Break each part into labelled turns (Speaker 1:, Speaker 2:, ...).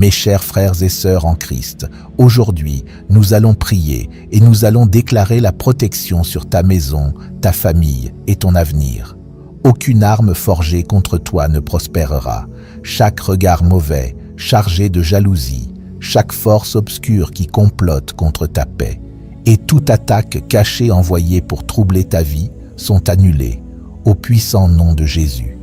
Speaker 1: Mes chers frères et sœurs en Christ, aujourd'hui, nous allons prier et nous allons déclarer la protection sur ta maison, ta famille et ton avenir. Aucune arme forgée contre toi ne prospérera. Chaque regard mauvais, chargé de jalousie, chaque force obscure qui complote contre ta paix, et toute attaque cachée envoyée pour troubler ta vie sont annulées au puissant nom de Jésus.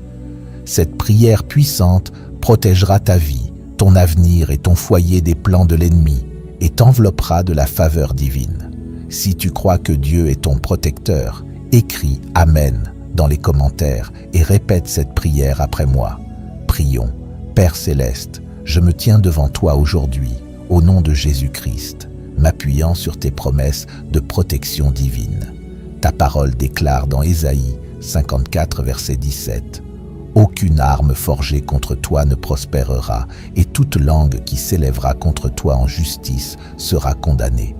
Speaker 1: Cette prière puissante protégera ta vie, ton avenir et ton foyer des plans de l'ennemi et t'enveloppera de la faveur divine. Si tu crois que Dieu est ton protecteur, écris « Amen » dans les commentaires et répète cette prière après moi. Prions. Père Céleste, je me tiens devant toi aujourd'hui, au nom de Jésus-Christ, m'appuyant sur tes promesses de protection divine. Ta parole déclare dans Ésaïe 54, verset 17 « Aucune arme forgée contre toi ne prospérera, et toute langue qui s'élèvera contre toi en justice sera condamnée. »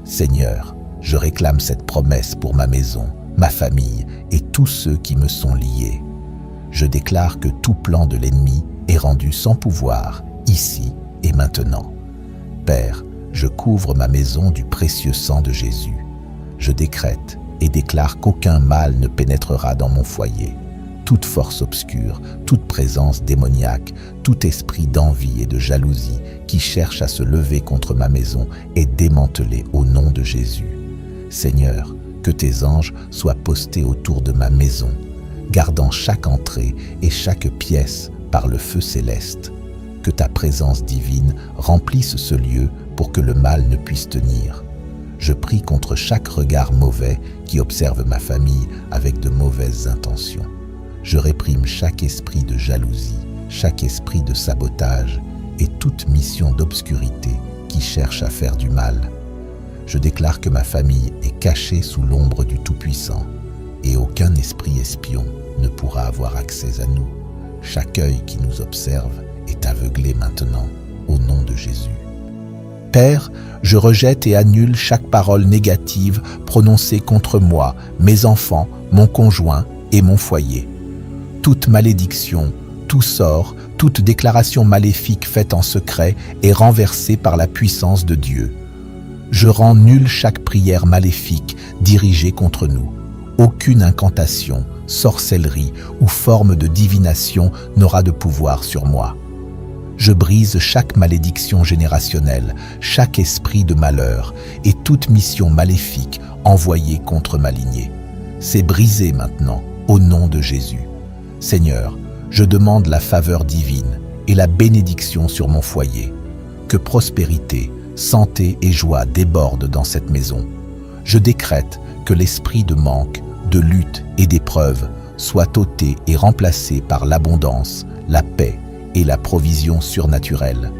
Speaker 1: Seigneur, je réclame cette promesse pour ma maison, ma famille et tous ceux qui me sont liés. Je déclare que tout plan de l'ennemi est rendu sans pouvoir, ici et maintenant. Père, je couvre ma maison du précieux sang de Jésus. Je décrète et déclare qu'aucun mal ne pénétrera dans mon foyer. Toute force obscure, toute présence démoniaque, tout esprit d'envie et de jalousie qui cherche à se lever contre ma maison est démantelé au nom de Jésus. Seigneur, que tes anges soient postés autour de ma maison, gardant chaque entrée et chaque pièce par le feu céleste. Que ta présence divine remplisse ce lieu pour que le mal ne puisse tenir. Je prie contre chaque regard mauvais qui observe ma famille avec de mauvaises intentions. Je réprime chaque esprit de jalousie, chaque esprit de sabotage et toute mission d'obscurité qui cherche à faire du mal. Je déclare que ma famille est cachée sous l'ombre du Tout-Puissant et aucun esprit espion ne pourra avoir accès à nous. Chaque œil qui nous observe est aveuglé maintenant, au nom de Jésus. Père, je rejette et annule chaque parole négative prononcée contre moi, mes enfants, mon conjoint et mon foyer. Toute malédiction, tout sort, toute déclaration maléfique faite en secret est renversée par la puissance de Dieu. Je rends nulle chaque prière maléfique dirigée contre nous. Aucune incantation, sorcellerie ou forme de divination n'aura de pouvoir sur moi. Je brise chaque malédiction générationnelle, chaque esprit de malheur et toute mission maléfique envoyée contre ma lignée. C'est brisé maintenant, au nom de Jésus. Seigneur, je demande la faveur divine et la bénédiction sur mon foyer. Que prospérité, santé et joie débordent dans cette maison. Je décrète que l'esprit de manque, de lutte et d'épreuve soit ôté et remplacé par l'abondance, la paix et la provision surnaturelle.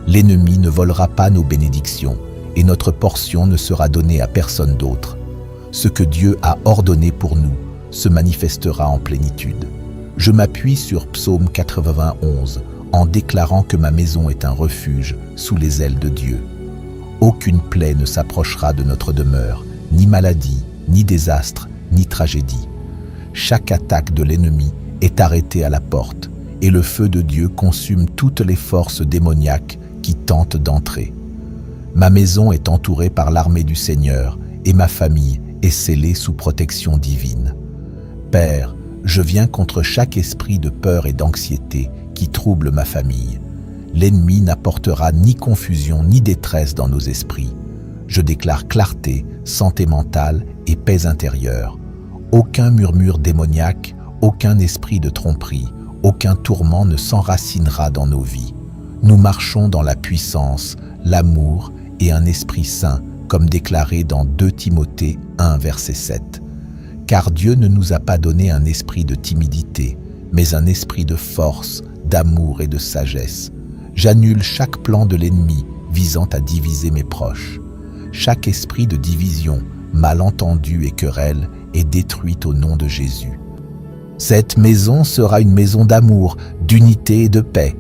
Speaker 1: L'ennemi ne volera pas nos bénédictions et notre portion ne sera donnée à personne d'autre. Ce que Dieu a ordonné pour nous se manifestera en plénitude. Je m'appuie sur Psaume 91 en déclarant que ma maison est un refuge sous les ailes de Dieu. Aucune plaie ne s'approchera de notre demeure, ni maladie, ni désastre, ni tragédie. Chaque attaque de l'ennemi est arrêtée à la porte, et le feu de Dieu consume toutes les forces démoniaques qui tentent d'entrer. Ma maison est entourée par l'armée du Seigneur, et ma famille est scellée sous protection divine. Père, je viens contre chaque esprit de peur et d'anxiété qui trouble ma famille. L'ennemi n'apportera ni confusion ni détresse dans nos esprits. Je déclare clarté, santé mentale et paix intérieure. Aucun murmure démoniaque, aucun esprit de tromperie, aucun tourment ne s'enracinera dans nos vies. Nous marchons dans la puissance, l'amour et un esprit saint, comme déclaré dans 2 Timothée 1, verset 7. Car Dieu ne nous a pas donné un esprit de timidité, mais un esprit de force, d'amour et de sagesse. J'annule chaque plan de l'ennemi visant à diviser mes proches. Chaque esprit de division, malentendu et querelle est détruit au nom de Jésus. Cette maison sera une maison d'amour, d'unité et de paix.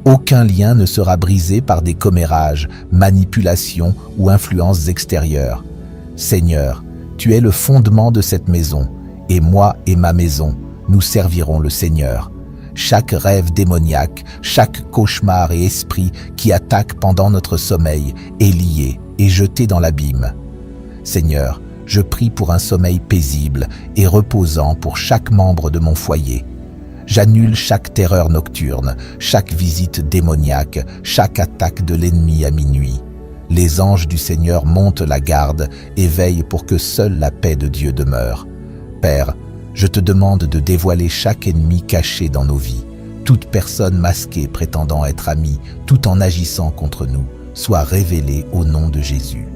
Speaker 1: Aucun lien ne sera brisé par des commérages, manipulations ou influences extérieures. Seigneur, tu es le fondement de cette maison, et moi et ma maison, nous servirons le Seigneur. chaque rêve démoniaque, chaque cauchemar et esprit qui attaque pendant notre sommeil est lié et jeté dans l'abîme. Seigneur, je prie pour un sommeil paisible et reposant pour chaque membre de mon foyer. J'annule chaque terreur nocturne, chaque visite démoniaque, chaque attaque de l'ennemi à minuit. Les anges du Seigneur montent la garde et veillent pour que seule la paix de Dieu demeure. Père, je te demande de dévoiler chaque ennemi caché dans nos vies. Toute personne masquée prétendant être amie, tout en agissant contre nous, soit révélée au nom de Jésus.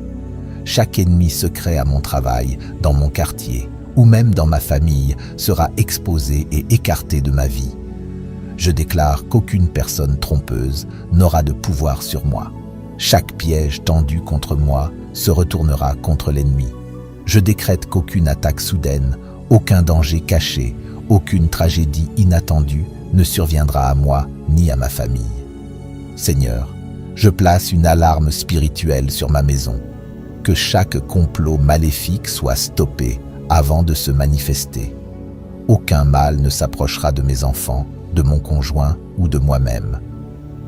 Speaker 1: Chaque ennemi secret à mon travail, dans mon quartier, ou même dans ma famille, sera exposé et écarté de ma vie. Je déclare qu'aucune personne trompeuse n'aura de pouvoir sur moi. Chaque piège tendu contre moi se retournera contre l'ennemi. Je décrète qu'aucune attaque soudaine, aucun danger caché, aucune tragédie inattendue ne surviendra à moi ni à ma famille. Seigneur, je place une alarme spirituelle sur ma maison. Que chaque complot maléfique soit stoppé avant de se manifester. Aucun mal ne s'approchera de mes enfants, de mon conjoint ou de moi-même.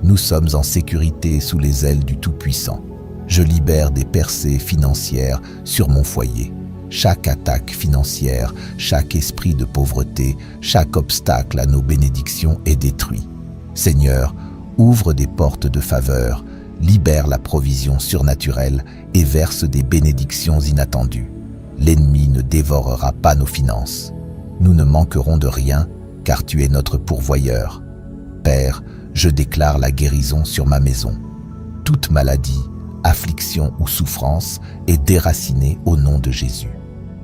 Speaker 1: Nous sommes en sécurité sous les ailes du Tout-Puissant. Je libère des percées financières sur mon foyer. Chaque attaque financière, chaque esprit de pauvreté, chaque obstacle à nos bénédictions est détruit. Seigneur, ouvre des portes de faveur, libère la provision surnaturelle et verse des bénédictions inattendues. L'ennemi ne dévorera pas nos finances. Nous ne manquerons de rien, car tu es notre pourvoyeur. Père, je déclare la guérison sur ma maison. Toute maladie, affliction ou souffrance est déracinée au nom de Jésus.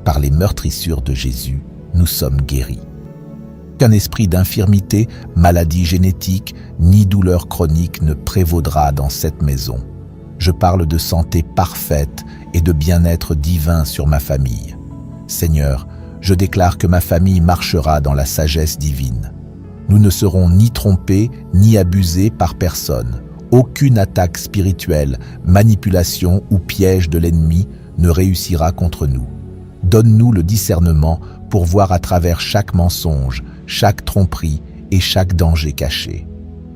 Speaker 1: Par les meurtrissures de Jésus, nous sommes guéris. Qu'un esprit d'infirmité, maladie génétique, ni douleur chronique ne prévaudra dans cette maison. Je parle de santé parfaite et de bien-être divin sur ma famille. Seigneur, je déclare que ma famille marchera dans la sagesse divine. Nous ne serons ni trompés ni abusés par personne. Aucune attaque spirituelle, manipulation ou piège de l'ennemi ne réussira contre nous. Donne-nous le discernement pour voir à travers chaque mensonge, chaque tromperie et chaque danger caché.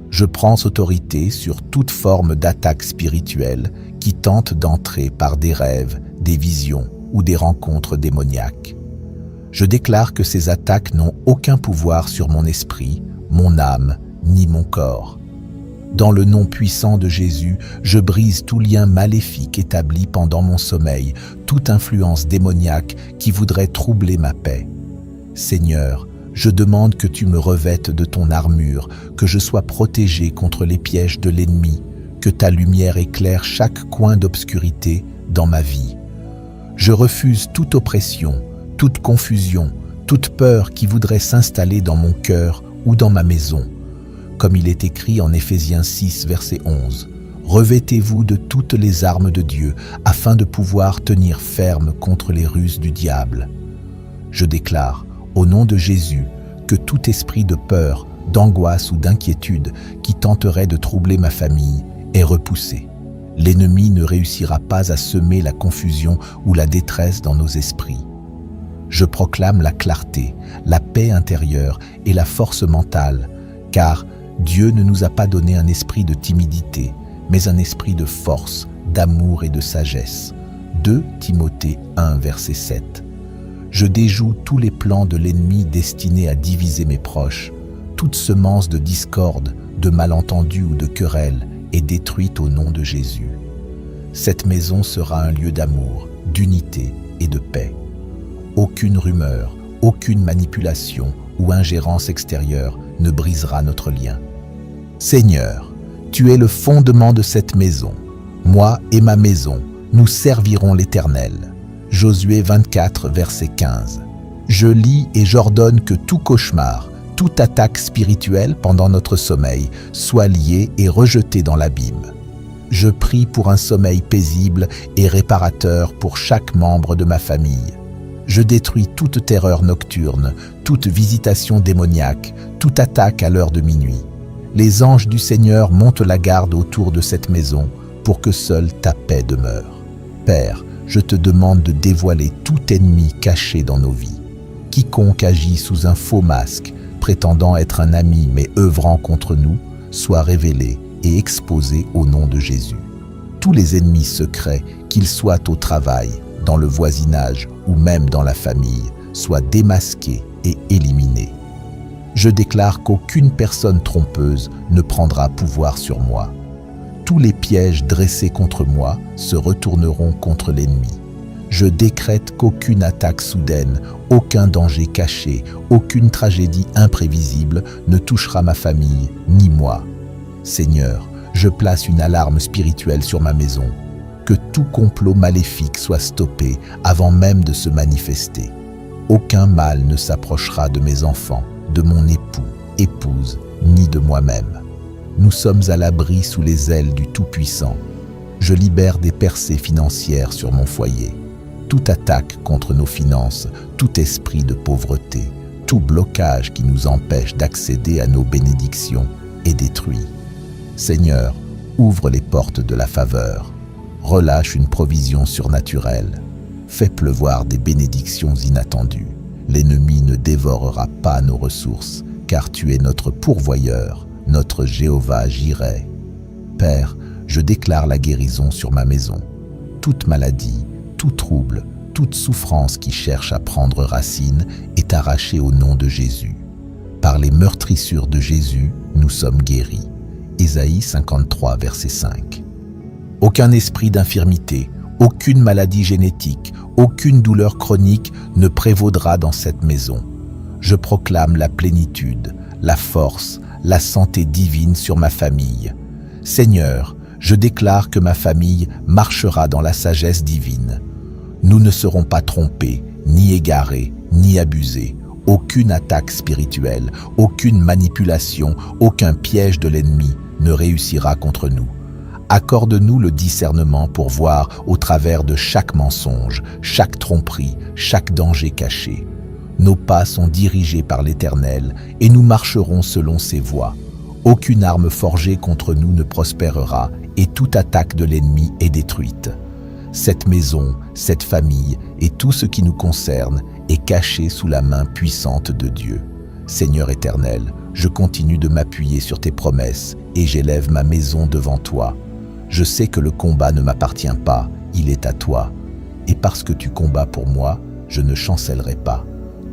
Speaker 1: Je prends autorité sur toute forme d'attaque spirituelle qui tente d'entrer par des rêves, des visions ou des rencontres démoniaques. Je déclare que ces attaques n'ont aucun pouvoir sur mon esprit, mon âme, ni mon corps. Dans le nom puissant de Jésus, je brise tout lien maléfique établi pendant mon sommeil, toute influence démoniaque qui voudrait troubler ma paix. Seigneur, je demande que tu me revêtes de ton armure, que je sois protégé contre les pièges de l'ennemi, que ta lumière éclaire chaque coin d'obscurité dans ma vie. Je refuse toute oppression, toute confusion, toute peur qui voudrait s'installer dans mon cœur ou dans ma maison. Comme il est écrit en Éphésiens 6, verset 11, « Revêtez-vous de toutes les armes de Dieu, afin de pouvoir tenir ferme contre les ruses du diable. » Je déclare, au nom de Jésus, que tout esprit de peur, d'angoisse ou d'inquiétude qui tenterait de troubler ma famille est repoussé. L'ennemi ne réussira pas à semer la confusion ou la détresse dans nos esprits. Je proclame la clarté, la paix intérieure et la force mentale, car Dieu ne nous a pas donné un esprit de timidité, mais un esprit de force, d'amour et de sagesse. 2 Timothée 1, verset 7. Je déjoue tous les plans de l'ennemi destinés à diviser mes proches. Toute semence de discorde, de malentendus ou de querelle est détruite au nom de Jésus. Cette maison sera un lieu d'amour, d'unité et de paix. Aucune rumeur, aucune manipulation ou ingérence extérieure ne brisera notre lien. Seigneur, tu es le fondement de cette maison. Moi et ma maison, nous servirons l'Éternel. Josué 24, verset 15. Je lis et j'ordonne que tout cauchemar, toute attaque spirituelle pendant notre sommeil soit liée et rejetée dans l'abîme. Je prie pour un sommeil paisible et réparateur pour chaque membre de ma famille. Je détruis toute terreur nocturne, toute visitation démoniaque, toute attaque à l'heure de minuit. Les anges du Seigneur montent la garde autour de cette maison pour que seule ta paix demeure. Père, je te demande de dévoiler tout ennemi caché dans nos vies. Quiconque agit sous un faux masque, prétendant être un ami mais œuvrant contre nous, soit révélé et exposé au nom de Jésus. Tous les ennemis secrets, qu'ils soient au travail, dans le voisinage ou même dans la famille, soient démasqués et éliminés. Je déclare qu'aucune personne trompeuse ne prendra pouvoir sur moi. Tous les pièges dressés contre moi se retourneront contre l'ennemi. Je décrète qu'aucune attaque soudaine, aucun danger caché, aucune tragédie imprévisible ne touchera ma famille ni moi. Seigneur, je place une alarme spirituelle sur ma maison. Que tout complot maléfique soit stoppé avant même de se manifester. Aucun mal ne s'approchera de mes enfants, de mon époux, épouse, ni de moi-même. Nous sommes à l'abri sous les ailes du Tout-Puissant. Je libère des percées financières sur mon foyer. Toute attaque contre nos finances, tout esprit de pauvreté, tout blocage qui nous empêche d'accéder à nos bénédictions est détruit. Seigneur, ouvre les portes de la faveur. Relâche une provision surnaturelle. Fais pleuvoir des bénédictions inattendues. L'ennemi ne dévorera pas nos ressources, car tu es notre pourvoyeur, notre Jéhovah Jireh. Père, je déclare la guérison sur ma maison. Toute maladie, tout trouble, toute souffrance qui cherche à prendre racine est arrachée au nom de Jésus. Par les meurtrissures de Jésus, nous sommes guéris. Ésaïe 53, verset 5. Aucun esprit d'infirmité, aucune maladie génétique, aucune douleur chronique ne prévaudra dans cette maison. Je proclame la plénitude, la force, la santé divine sur ma famille. Seigneur, je déclare que ma famille marchera dans la sagesse divine. Nous ne serons pas trompés, ni égarés, ni abusés. Aucune attaque spirituelle, aucune manipulation, aucun piège de l'ennemi ne réussira contre nous. Accorde-nous le discernement pour voir au travers de chaque mensonge, chaque tromperie, chaque danger caché. Nos pas sont dirigés par l'Éternel et nous marcherons selon ses voies. Aucune arme forgée contre nous ne prospérera et toute attaque de l'ennemi est détruite. Cette maison, cette famille et tout ce qui nous concerne est caché sous la main puissante de Dieu. Seigneur éternel, je continue de m'appuyer sur tes promesses et j'élève ma maison devant toi. Je sais que le combat ne m'appartient pas, il est à toi. Et parce que tu combats pour moi, je ne chancellerai pas.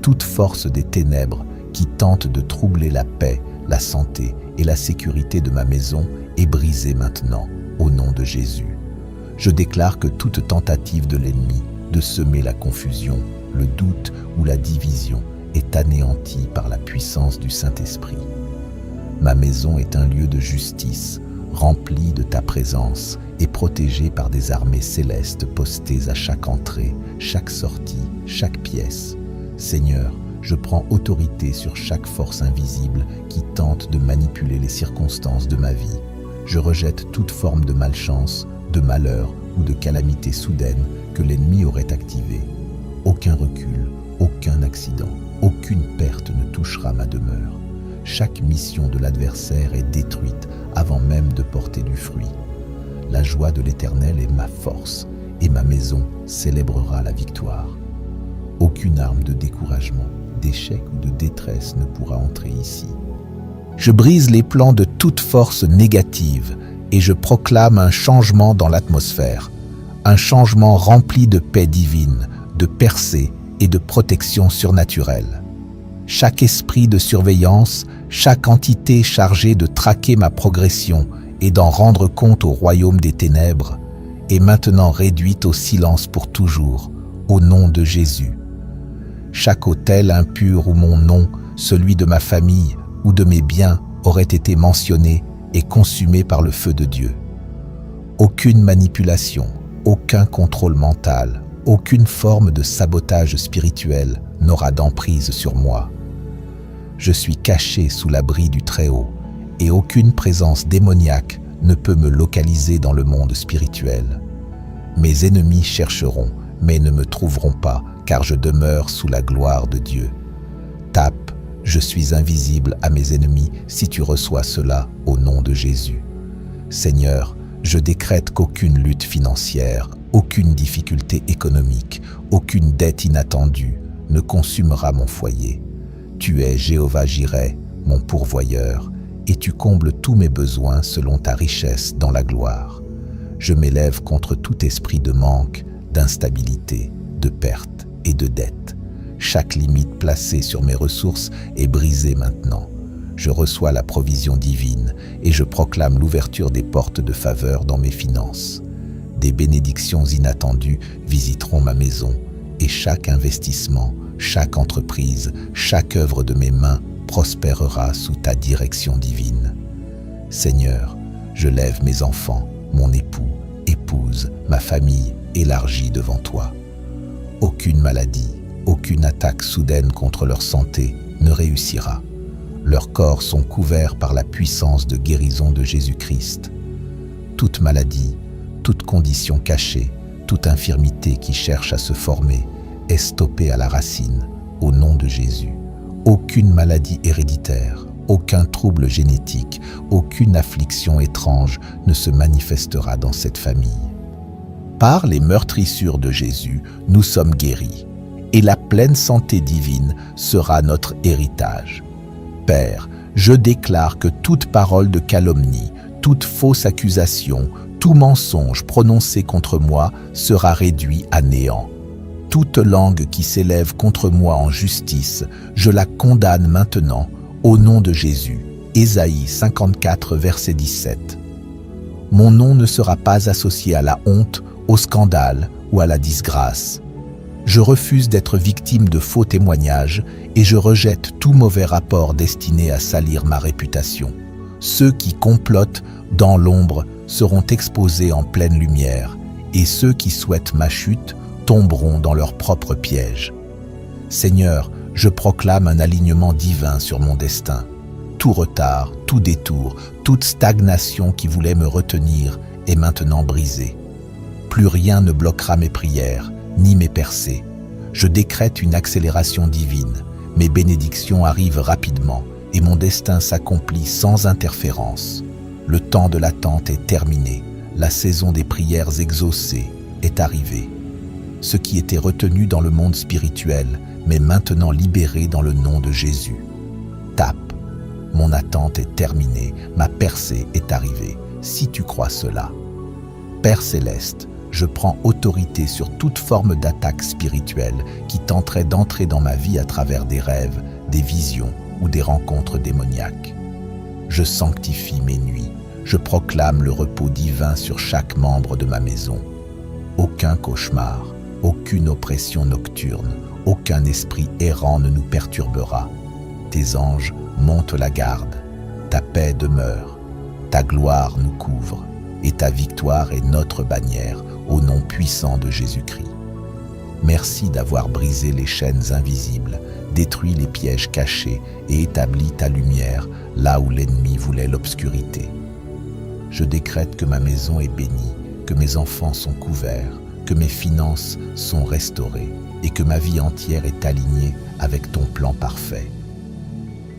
Speaker 1: Toute force des ténèbres qui tente de troubler la paix, la santé et la sécurité de ma maison est brisée maintenant, au nom de Jésus. Je déclare que toute tentative de l'ennemi de semer la confusion, le doute ou la division est anéantie par la puissance du Saint-Esprit. Ma maison est un lieu de justice, rempli de ta présence et protégé par des armées célestes postées à chaque entrée, chaque sortie, chaque pièce. Seigneur, je prends autorité sur chaque force invisible qui tente de manipuler les circonstances de ma vie. Je rejette toute forme de malchance, de malheur ou de calamité soudaine que l'ennemi aurait activée. Aucun recul, aucun accident, aucune perte ne touchera ma demeure. Chaque mission de l'adversaire est détruite avant même de porter du fruit. La joie de l'Éternel est ma force et ma maison célébrera la victoire. Aucune arme de découragement, d'échec ou de détresse ne pourra entrer ici. Je brise les plans de toute force négative et je proclame un changement dans l'atmosphère, un changement rempli de paix divine, de percée et de protection surnaturelle. Chaque esprit de surveillance, chaque entité chargée de traquer ma progression et d'en rendre compte au royaume des ténèbres est maintenant réduite au silence pour toujours, au nom de Jésus. Chaque autel impur où mon nom, celui de ma famille ou de mes biens aurait été mentionné et consumé par le feu de Dieu. Aucune manipulation, aucun contrôle mental, aucune forme de sabotage spirituel n'aura d'emprise sur moi. Je suis caché sous l'abri du Très-Haut et aucune présence démoniaque ne peut me localiser dans le monde spirituel. Mes ennemis chercheront, mais ne me trouveront pas, car je demeure sous la gloire de Dieu. Tape, je suis invisible à mes ennemis si tu reçois cela au nom de Jésus. Seigneur, je décrète qu'aucune lutte financière, aucune difficulté économique, aucune dette inattendue ne consumera mon foyer. Tu es Jéhovah Jireh, mon pourvoyeur, et tu combles tous mes besoins selon ta richesse dans la gloire. Je m'élève contre tout esprit de manque, d'instabilité, de perte et de dette. Chaque limite placée sur mes ressources est brisée maintenant. Je reçois la provision divine et je proclame l'ouverture des portes de faveur dans mes finances. Des bénédictions inattendues visiteront ma maison et chaque investissement, chaque entreprise, chaque œuvre de mes mains prospérera sous ta direction divine. Seigneur, je lève mes enfants, mon époux, épouse, ma famille élargie devant toi. Aucune maladie, aucune attaque soudaine contre leur santé ne réussira. Leurs corps sont couverts par la puissance de guérison de Jésus-Christ. Toute maladie, toute condition cachée, toute infirmité qui cherche à se former est stoppée à la racine, au nom de Jésus. Aucune maladie héréditaire, aucun trouble génétique, aucune affliction étrange ne se manifestera dans cette famille. Par les meurtrissures de Jésus, nous sommes guéris, et la pleine santé divine sera notre héritage. Père, je déclare que toute parole de calomnie, toute fausse accusation, tout mensonge prononcé contre moi sera réduit à néant. Toute langue qui s'élève contre moi en justice, je la condamne maintenant, au nom de Jésus. Ésaïe 54, verset 17. Mon nom ne sera pas associé à la honte, au scandale ou à la disgrâce. Je refuse d'être victime de faux témoignages et je rejette tout mauvais rapport destiné à salir ma réputation. Ceux qui complotent dans l'ombre seront exposés en pleine lumière et ceux qui souhaitent ma chute tomberont dans leur propre piège. Seigneur, je proclame un alignement divin sur mon destin. Tout retard, tout détour, toute stagnation qui voulait me retenir est maintenant brisée. Plus rien ne bloquera mes prières, ni mes percées. Je décrète une accélération divine. Mes bénédictions arrivent rapidement et mon destin s'accomplit sans interférence. Le temps de l'attente est terminé. La saison des prières exaucées est arrivée. Ce qui était retenu dans le monde spirituel m'est maintenant libéré dans le nom de Jésus. Tape. Mon attente est terminée, ma percée est arrivée, si tu crois cela. Père céleste, je prends autorité sur toute forme d'attaque spirituelle qui tenterait d'entrer dans ma vie à travers des rêves, des visions ou des rencontres démoniaques. Je sanctifie mes nuits, je proclame le repos divin sur chaque membre de ma maison. Aucun cauchemar, aucune oppression nocturne, aucun esprit errant ne nous perturbera. Tes anges montent la garde, ta paix demeure, ta gloire nous couvre, et ta victoire est notre bannière au nom puissant de Jésus-Christ. Merci d'avoir brisé les chaînes invisibles, détruit les pièges cachés et établi ta lumière là où l'ennemi voulait l'obscurité. Je décrète que ma maison est bénie, que mes enfants sont couverts, que mes finances sont restaurées et que ma vie entière est alignée avec ton plan parfait.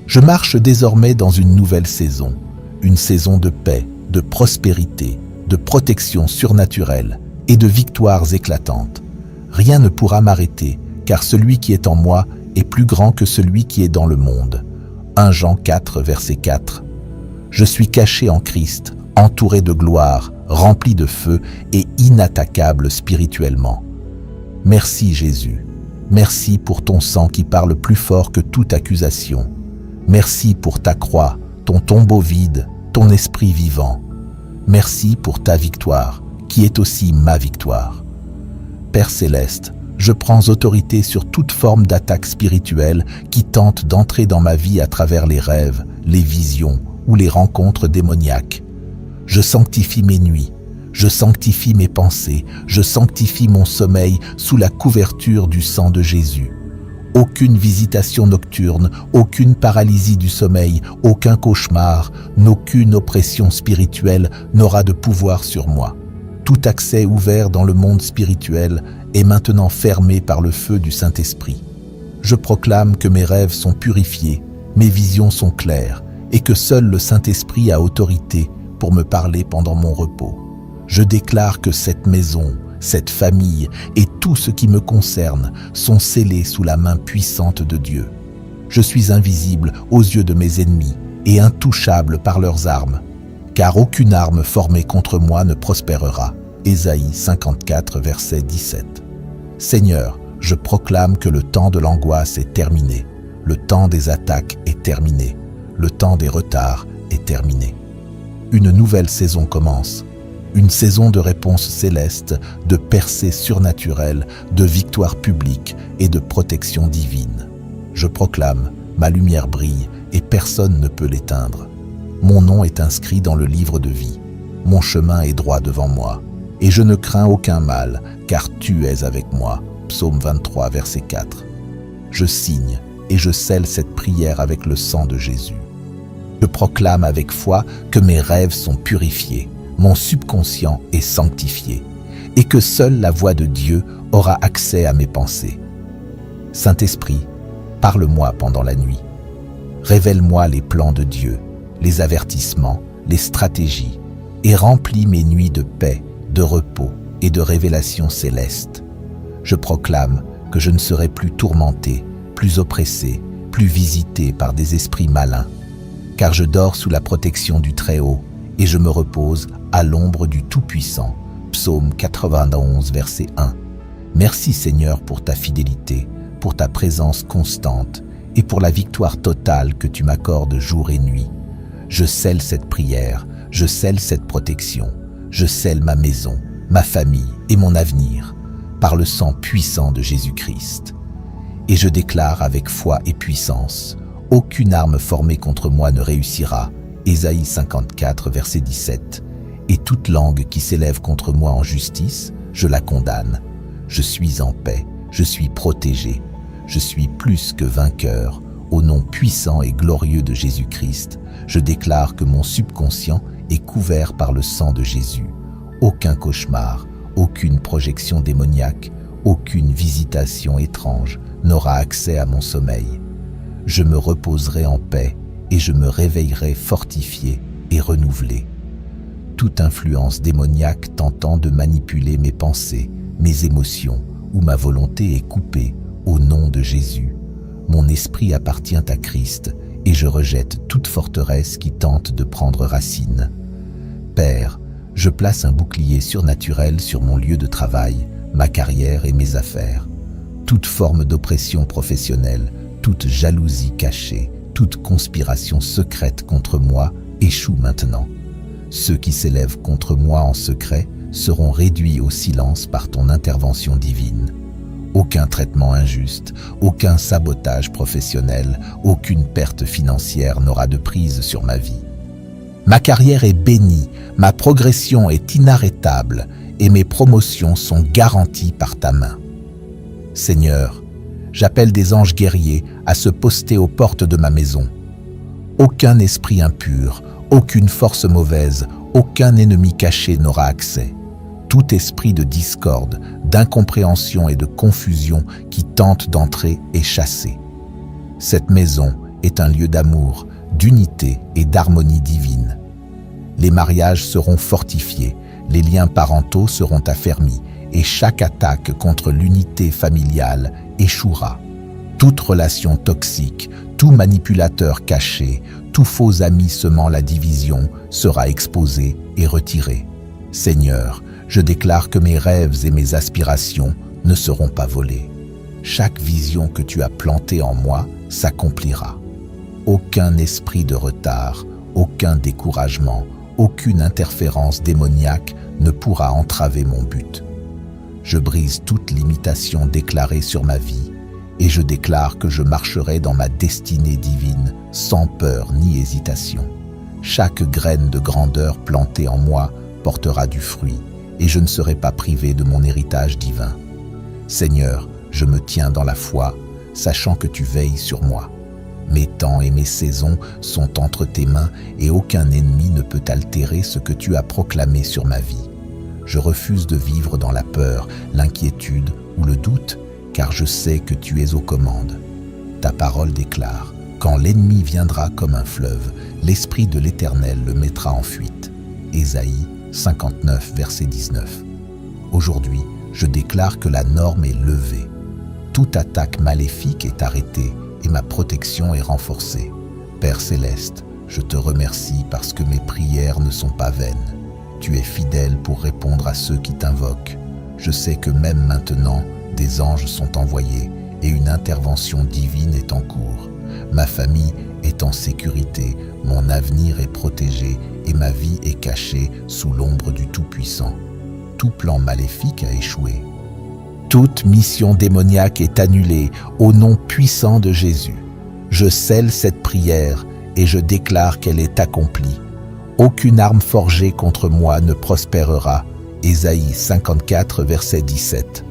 Speaker 1: Je marche désormais dans une nouvelle saison, une saison de paix, de prospérité, de protection surnaturelle et de victoires éclatantes. Rien ne pourra m'arrêter, car celui qui est en moi est plus grand que celui qui est dans le monde. 1 Jean 4, verset 4. Je suis caché en Christ, entouré de gloire, rempli de feu et inattaquable spirituellement. Merci Jésus. Merci pour ton sang qui parle plus fort que toute accusation. Merci pour ta croix, ton tombeau vide, ton esprit vivant. Merci pour ta victoire, qui est aussi ma victoire. Père céleste, je prends autorité sur toute forme d'attaque spirituelle qui tente d'entrer dans ma vie à travers les rêves, les visions ou les rencontres démoniaques. Je sanctifie mes nuits, je sanctifie mes pensées, je sanctifie mon sommeil sous la couverture du sang de Jésus. Aucune visitation nocturne, aucune paralysie du sommeil, aucun cauchemar, aucune oppression spirituelle n'aura de pouvoir sur moi. Tout accès ouvert dans le monde spirituel est maintenant fermé par le feu du Saint-Esprit. Je proclame que mes rêves sont purifiés, mes visions sont claires et que seul le Saint-Esprit a autorité pour me parler pendant mon repos. Je déclare que cette maison, cette famille et tout ce qui me concerne sont scellés sous la main puissante de Dieu. Je suis invisible aux yeux de mes ennemis et intouchable par leurs armes, car aucune arme formée contre moi ne prospérera. Ésaïe 54, verset 17. Seigneur, je proclame que le temps de l'angoisse est terminé, le temps des attaques est terminé, le temps des retards est terminé. Une nouvelle saison commence, une saison de réponses célestes, de percées surnaturelles, de victoires publiques et de protection divine. Je proclame, ma lumière brille et personne ne peut l'éteindre. Mon nom est inscrit dans le livre de vie, mon chemin est droit devant moi, et je ne crains aucun mal, car tu es avec moi. Psaume 23, verset 4. Je signe et je scelle cette prière avec le sang de Jésus. Je proclame avec foi que mes rêves sont purifiés, mon subconscient est sanctifié, et que seule la voix de Dieu aura accès à mes pensées. Saint-Esprit, parle-moi pendant la nuit. Révèle-moi les plans de Dieu, les avertissements, les stratégies, et remplis mes nuits de paix, de repos et de révélations célestes. Je proclame que je ne serai plus tourmenté, plus oppressé, plus visité par des esprits malins, car je dors sous la protection du Très-Haut et je me repose à l'ombre du Tout-Puissant. Psaume 91, verset 1. Merci Seigneur pour ta fidélité, pour ta présence constante et pour la victoire totale que tu m'accordes jour et nuit. Je scelle cette prière, je scelle cette protection, je scelle ma maison, ma famille et mon avenir par le sang puissant de Jésus-Christ. Et je déclare avec foi et puissance, aucune arme formée contre moi ne réussira. Ésaïe 54, verset 17. Et toute langue qui s'élève contre moi en justice, je la condamne. Je suis en paix, je suis protégé, je suis plus que vainqueur. Au nom puissant et glorieux de Jésus-Christ, je déclare que mon subconscient est couvert par le sang de Jésus. Aucun cauchemar, aucune projection démoniaque, aucune visitation étrange n'aura accès à mon sommeil. Je me reposerai en paix et je me réveillerai fortifié et renouvelé. Toute influence démoniaque tentant de manipuler mes pensées, mes émotions ou ma volonté est coupée au nom de Jésus. Mon esprit appartient à Christ et je rejette toute forteresse qui tente de prendre racine. Père, je place un bouclier surnaturel sur mon lieu de travail, ma carrière et mes affaires. Toute forme d'oppression professionnelle, toute jalousie cachée, toute conspiration secrète contre moi échoue maintenant. Ceux qui s'élèvent contre moi en secret seront réduits au silence par ton intervention divine. Aucun traitement injuste, aucun sabotage professionnel, aucune perte financière n'aura de prise sur ma vie. Ma carrière est bénie, ma progression est inarrêtable et mes promotions sont garanties par ta main. Seigneur, j'appelle des anges guerriers à se poster aux portes de ma maison. Aucun esprit impur, aucune force mauvaise, aucun ennemi caché n'aura accès. Tout esprit de discorde, d'incompréhension et de confusion qui tente d'entrer est chassé. Cette maison est un lieu d'amour, d'unité et d'harmonie divine. Les mariages seront fortifiés, les liens parentaux seront affermis et chaque attaque contre l'unité familiale échouera. Toute relation toxique, tout manipulateur caché, tout faux ami semant la division sera exposé et retiré. Seigneur, je déclare que mes rêves et mes aspirations ne seront pas volés. Chaque vision que tu as plantée en moi s'accomplira. Aucun esprit de retard, aucun découragement, aucune interférence démoniaque ne pourra entraver mon but. Je brise toute limitation déclarée sur ma vie et je déclare que je marcherai dans ma destinée divine sans peur ni hésitation. Chaque graine de grandeur plantée en moi portera du fruit et je ne serai pas privé de mon héritage divin. Seigneur, je me tiens dans la foi, sachant que tu veilles sur moi. Mes temps et mes saisons sont entre tes mains et aucun ennemi ne peut altérer ce que tu as proclamé sur ma vie. Je refuse de vivre dans la peur, l'inquiétude ou le doute, car je sais que tu es aux commandes. Ta parole déclare, quand l'ennemi viendra comme un fleuve, l'Esprit de l'Éternel le mettra en fuite. Ésaïe 59, verset 19. Aujourd'hui, je déclare que la norme est levée. Toute attaque maléfique est arrêtée et ma protection est renforcée. Père céleste, je te remercie parce que mes prières ne sont pas vaines. Tu es fidèle pour répondre à ceux qui t'invoquent. Je sais que même maintenant, des anges sont envoyés et une intervention divine est en cours. Ma famille est en sécurité, mon avenir est protégé et ma vie est cachée sous l'ombre du Tout-Puissant. Tout plan maléfique a échoué. Toute mission démoniaque est annulée au nom puissant de Jésus. Je scelle cette prière et je déclare qu'elle est accomplie. Aucune arme forgée contre moi ne prospérera. Ésaïe 54, verset 17.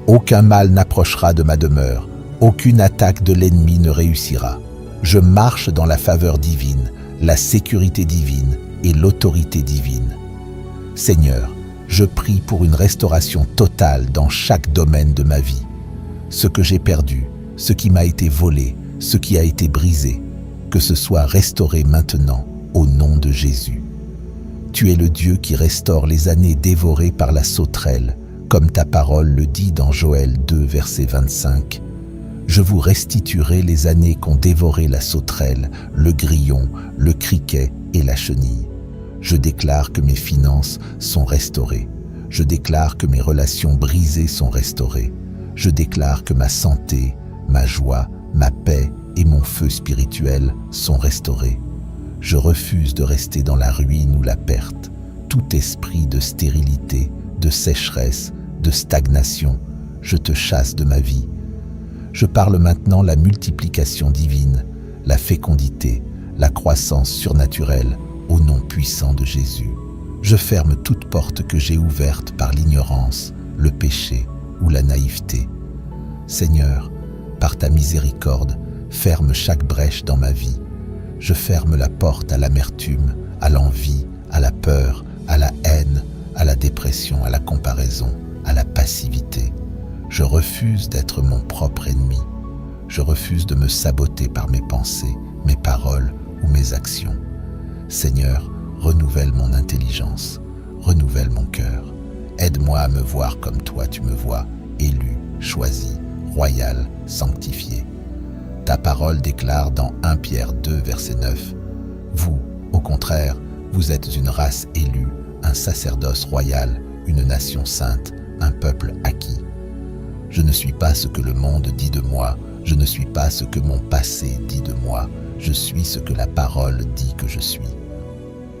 Speaker 1: Aucun mal n'approchera de ma demeure. Aucune attaque de l'ennemi ne réussira. Je marche dans la faveur divine, la sécurité divine et l'autorité divine. Seigneur, je prie pour une restauration totale dans chaque domaine de ma vie. Ce que j'ai perdu, ce qui m'a été volé, ce qui a été brisé, que ce soit restauré maintenant au nom de Jésus. Tu es le Dieu qui restaure les années dévorées par la sauterelle, comme ta parole le dit dans Joël 2, verset 25. Je vous restituerai les années qu'ont dévoré la sauterelle, le grillon, le criquet et la chenille. Je déclare que mes finances sont restaurées. Je déclare que mes relations brisées sont restaurées. Je déclare que ma santé, ma joie, ma paix et mon feu spirituel sont restaurés. Je refuse de rester dans la ruine ou la perte. Tout esprit de stérilité, de sécheresse, de stagnation, je te chasse de ma vie. Je parle maintenant la multiplication divine, la fécondité, la croissance surnaturelle, au nom puissant de Jésus. Je ferme toute porte que j'ai ouverte par l'ignorance, le péché ou la naïveté. Seigneur, par ta miséricorde, ferme chaque brèche dans ma vie. Je ferme la porte à l'amertume, à l'envie, à la peur, à la haine, à la dépression, à la comparaison, à la passivité. Je refuse d'être mon propre ennemi. Je refuse de me saboter par mes pensées, mes paroles ou mes actions. Seigneur, renouvelle mon intelligence, renouvelle mon cœur. Aide-moi à me voir comme toi tu me vois, élu, choisi, royal, sanctifié. Ta parole déclare dans 1 Pierre 2, verset 9, « Vous, au contraire, vous êtes une race élue, un sacerdoce royal, une nation sainte, un peuple acquis. » Je ne suis pas ce que le monde dit de moi, je ne suis pas ce que mon passé dit de moi, je suis ce que la parole dit que je suis.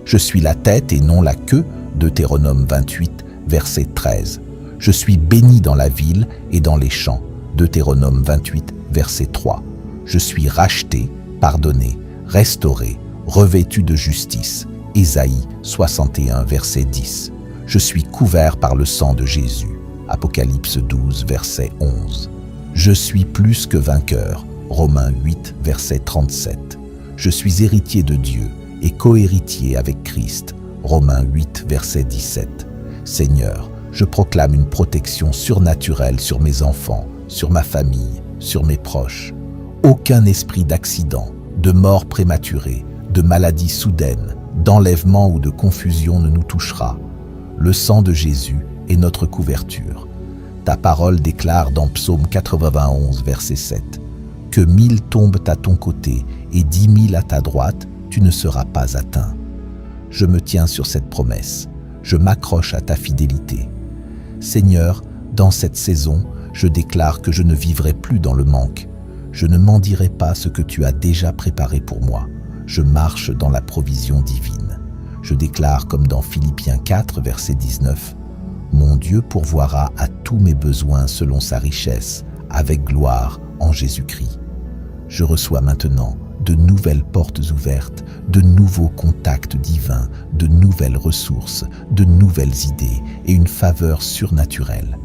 Speaker 1: Je suis la tête et non la queue, Deutéronome 28, verset 13. Je suis béni dans la ville et dans les champs, Deutéronome 28, verset 3. Je suis racheté, pardonné, restauré, revêtu de justice, Ésaïe 61, verset 10. Je suis couvert par le sang de Jésus, Apocalypse 12, verset 11. Je suis plus que vainqueur, Romains 8, verset 37. Je suis héritier de Dieu et co-héritier avec Christ, Romains 8, verset 17. Seigneur, je proclame une protection surnaturelle sur mes enfants, sur ma famille, sur mes proches. Aucun esprit d'accident, de mort prématurée, de maladie soudaine, d'enlèvement ou de confusion ne nous touchera. Le sang de Jésus est notre couverture. Ta parole déclare dans Psaume 91, verset 7, « Que 1000 tombent à ton côté et 10 000 à ta droite, tu ne seras pas atteint. » Je me tiens sur cette promesse. Je m'accroche à ta fidélité. Seigneur, dans cette saison, je déclare que je ne vivrai plus dans le manque. Je ne mendirai pas ce que tu as déjà préparé pour moi. Je marche dans la provision divine. Je déclare comme dans Philippiens 4, verset 19, « Mon Dieu pourvoira à tous mes besoins selon sa richesse, avec gloire en Jésus-Christ. » Je reçois maintenant de nouvelles portes ouvertes, de nouveaux contacts divins, de nouvelles ressources, de nouvelles idées et une faveur surnaturelle.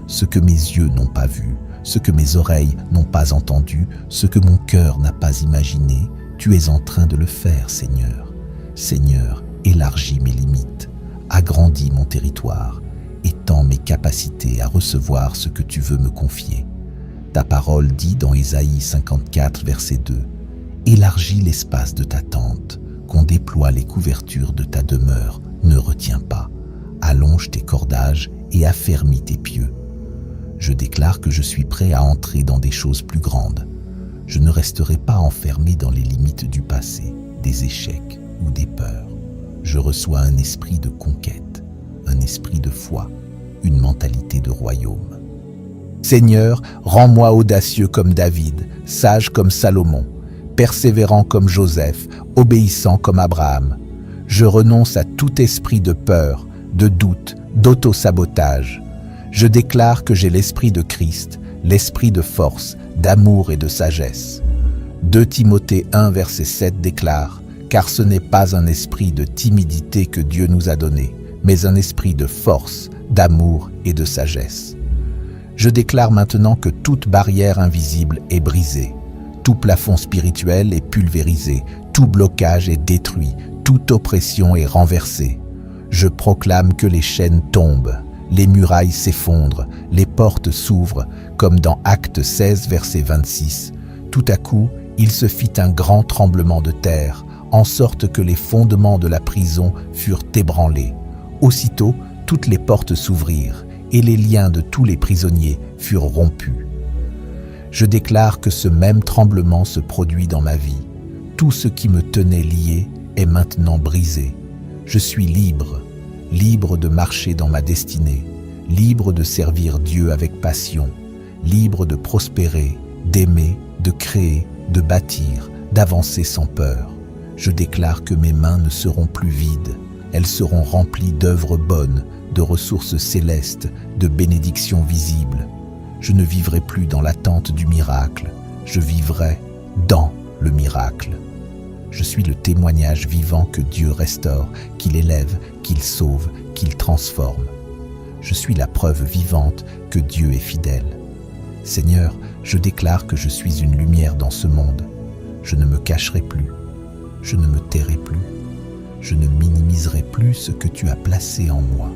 Speaker 1: Ce que mes yeux n'ont pas vu, ce que mes oreilles n'ont pas entendu, ce que mon cœur n'a pas imaginé, tu es en train de le faire, Seigneur. Seigneur, élargis mes limites, agrandis mon territoire, étends mes capacités à recevoir ce que tu veux me confier. Ta parole dit dans Ésaïe 54, verset 2, « Élargis l'espace de ta tente, qu'on déploie les couvertures de ta demeure, ne retiens pas. Allonge tes cordages et affermis tes pieux. » Je déclare que je suis prêt à entrer dans des choses plus grandes. Je ne resterai pas enfermé dans les limites du passé, des échecs ou des peurs. Je reçois un esprit de conquête, un esprit de foi, une mentalité de royaume. Seigneur, rends-moi audacieux comme David, sage comme Salomon, persévérant comme Joseph, obéissant comme Abraham. Je renonce à tout esprit de peur, de doute, d'auto-sabotage. Je déclare que j'ai l'esprit de Christ, l'esprit de force, d'amour et de sagesse. 2 Timothée 1, verset 7 déclare « Car ce n'est pas un esprit de timidité que Dieu nous a donné, mais un esprit de force, d'amour et de sagesse. » Je déclare maintenant que toute barrière invisible est brisée, tout plafond spirituel est pulvérisé, tout blocage est détruit, toute oppression est renversée. Je proclame que les chaînes tombent, les murailles s'effondrent, les portes s'ouvrent, comme dans Actes 16, verset 26. Tout à coup, il se fit un grand tremblement de terre, en sorte que les fondements de la prison furent ébranlés. Aussitôt, toutes les portes s'ouvrirent, et les liens de tous les prisonniers furent rompus. Je déclare que ce même tremblement se produit dans ma vie. Tout ce qui me tenait lié est maintenant brisé. Je suis libre, libre de marcher dans ma destinée, libre de servir Dieu avec passion, libre de prospérer, d'aimer, de créer, de bâtir, d'avancer sans peur. Je déclare que mes mains ne seront plus vides, elles seront remplies d'œuvres bonnes, de ressources célestes, de bénédictions visibles. Je ne vivrai plus dans l'attente du miracle, je vivrai dans le miracle. Je suis le témoignage vivant que Dieu restaure, qu'il élève, qu'il sauve, qu'il transforme. Je suis la preuve vivante que Dieu est fidèle. Seigneur, je déclare que je suis une lumière dans ce monde. Je ne me cacherai plus, je ne me tairai plus, je ne minimiserai plus ce que tu as placé en moi.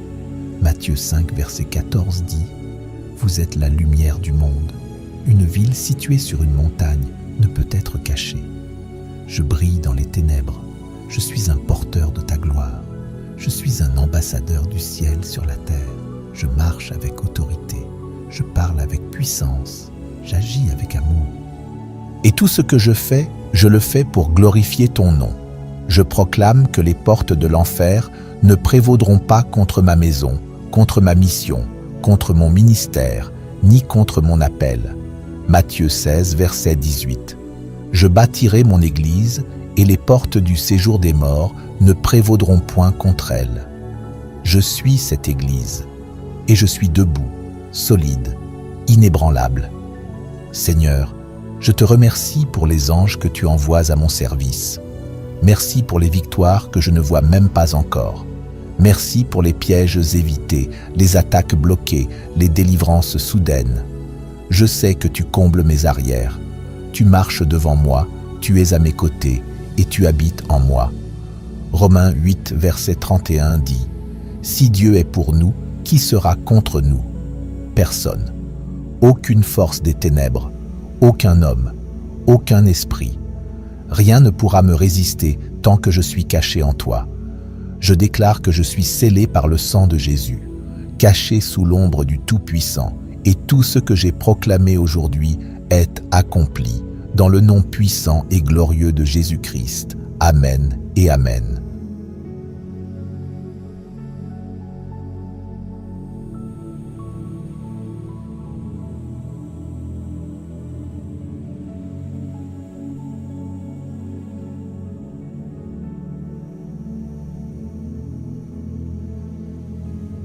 Speaker 1: Matthieu 5, verset 14 dit « Vous êtes la lumière du monde. Une ville située sur une montagne ne peut être cachée. Je brille dans les ténèbres. Je suis un porteur de ta gloire. Je suis un ambassadeur du ciel sur la terre. Je marche avec autorité. Je parle avec puissance. J'agis avec amour. Et tout ce que je fais, je le fais pour glorifier ton nom. Je proclame que les portes de l'enfer ne prévaudront pas contre ma maison, contre ma mission, contre mon ministère, ni contre mon appel. Matthieu 16, verset 18. Je bâtirai mon église, et les portes du séjour des morts ne prévaudront point contre elle. Je suis cette église, et je suis debout, solide, inébranlable. Seigneur, je te remercie pour les anges que tu envoies à mon service. Merci pour les victoires que je ne vois même pas encore. Merci pour les pièges évités, les attaques bloquées, les délivrances soudaines. Je sais que tu combles mes arrières. Tu marches devant moi, tu es à mes côtés et tu habites en moi. Romains 8, verset 31 dit « Si Dieu est pour nous, qui sera contre nous? Personne. Aucune force des ténèbres, aucun homme, aucun esprit. Rien ne pourra me résister tant que je suis caché en toi. Je déclare que je suis scellé par le sang de Jésus, caché sous l'ombre du Tout-Puissant, et tout ce que j'ai proclamé aujourd'hui est accompli, dans le nom puissant et glorieux de Jésus-Christ. Amen et Amen.